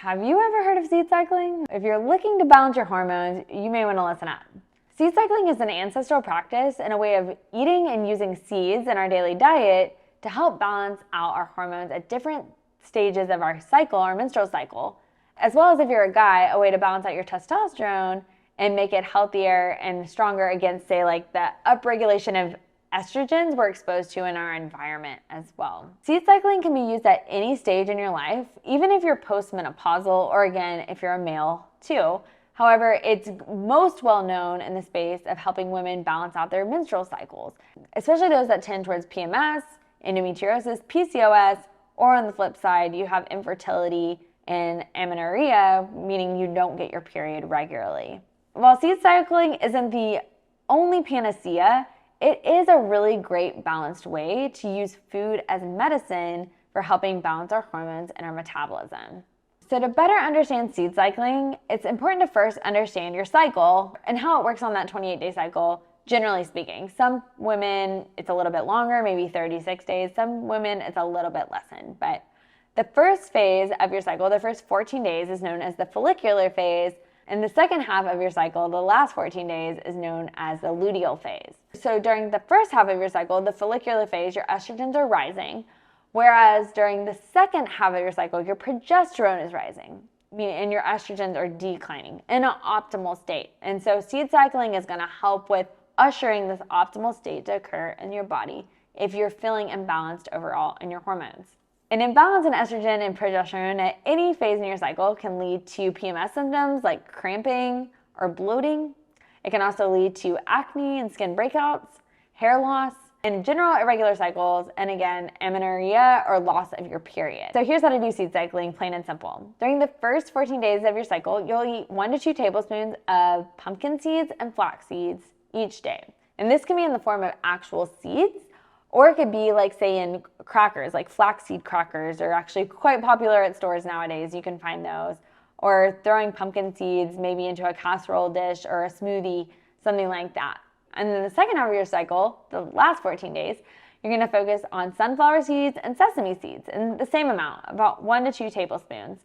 Have you ever heard of seed cycling? If you're looking to balance your hormones, you may want to listen up. Seed cycling is an ancestral practice and a way of eating and using seeds in our daily diet to help balance out our hormones at different stages of our cycle, our menstrual cycle, as well as if you're a guy, a way to balance out your testosterone and make it healthier and stronger against, say, like the upregulation of estrogens we're exposed to in our environment as well. Seed cycling can be used at any stage in your life, even if you're postmenopausal or again, if you're a male too. However, it's most well known in the space of helping women balance out their menstrual cycles, especially those that tend towards PMS, endometriosis, PCOS, or on the flip side, you have infertility and amenorrhea, meaning you don't get your period regularly. While seed cycling isn't the only panacea, it is a really great balanced way to use food as medicine for helping balance our hormones and our metabolism. So to better understand seed cycling, it's important to first understand your cycle and how it works on that 28-day cycle, generally speaking. Some women, it's a little bit longer, maybe 36 days. Some women, it's a little bit lessened. But the first phase of your cycle, the first 14 days, is known as the follicular phase. And the second half of your cycle, the last 14 days, is known as the luteal phase. So during the first half of your cycle, the follicular phase, your estrogens are rising, whereas during the second half of your cycle, your progesterone is rising, and your estrogens are declining in an optimal state. And so seed cycling is going to help with ushering this optimal state to occur in your body if you're feeling imbalanced overall in your hormones. An imbalance in estrogen and progesterone at any phase in your cycle can lead to PMS symptoms like cramping or bloating. It can also lead to acne and skin breakouts, hair loss, and general irregular cycles, and again, amenorrhea or loss of your period. So here's how to do seed cycling, plain and simple. During the first 14 days of your cycle, you'll eat 1 to 2 tablespoons of pumpkin seeds and flax seeds each day. And this can be in the form of actual seeds, or it could be like, say, in crackers, like flaxseed crackers are actually quite popular at stores nowadays. You can find those. Or throwing pumpkin seeds maybe into a casserole dish or a smoothie, something like that. And then the second half of your cycle, the last 14 days, you're going to focus on sunflower seeds and sesame seeds in the same amount, about 1 to 2 tablespoons.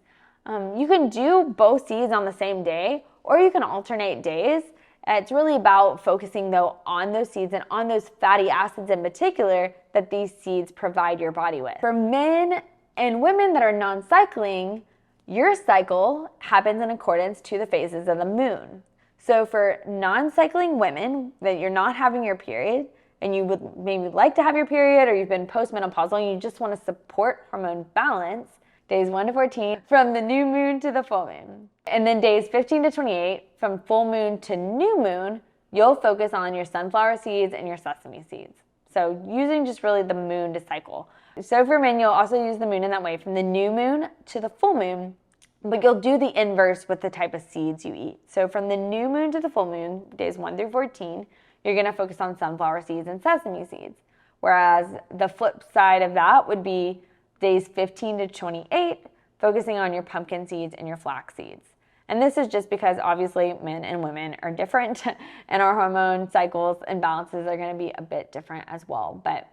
You can do both seeds on the same day, or you can alternate days. It's really about focusing, though, on those seeds and on those fatty acids in particular that these seeds provide your body with. For men and women that are non-cycling, your cycle happens in accordance to the phases of the moon. So for non-cycling women, that you're not having your period and you would maybe like to have your period, or you've been postmenopausal and you just want to support hormone balance, days 1 to 14 from the new moon to the full moon. And then days 15 to 28 from full moon to new moon, you'll focus on your sunflower seeds and your sesame seeds. So using just really the moon to cycle. So for men, you'll also use the moon in that way from the new moon to the full moon, but you'll do the inverse with the type of seeds you eat. So from the new moon to the full moon, days 1 through 14, you're going to focus on sunflower seeds and sesame seeds. Whereas the flip side of that would be days 15 to 28, focusing on your pumpkin seeds and your flax seeds. And this is just because obviously men and women are different and our hormone cycles and balances are going to be a bit different as well. But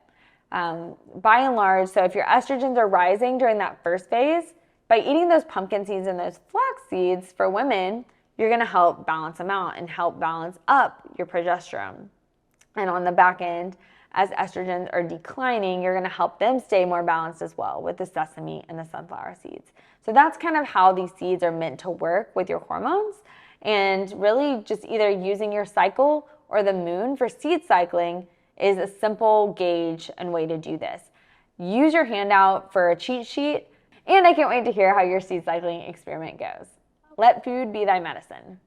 by and large, so if your estrogens are rising during that first phase, by eating those pumpkin seeds and those flax seeds for women, you're going to help balance them out and help balance up your progesterone. And on the back end, as estrogens are declining, you're going to help them stay more balanced as well with the sesame and the sunflower seeds. So that's kind of how these seeds are meant to work with your hormones, and really just either using your cycle or the moon for seed cycling is a simple gauge and way to do this. Use your handout for a cheat sheet, and I can't wait to hear how your seed cycling experiment goes. Let food be thy medicine.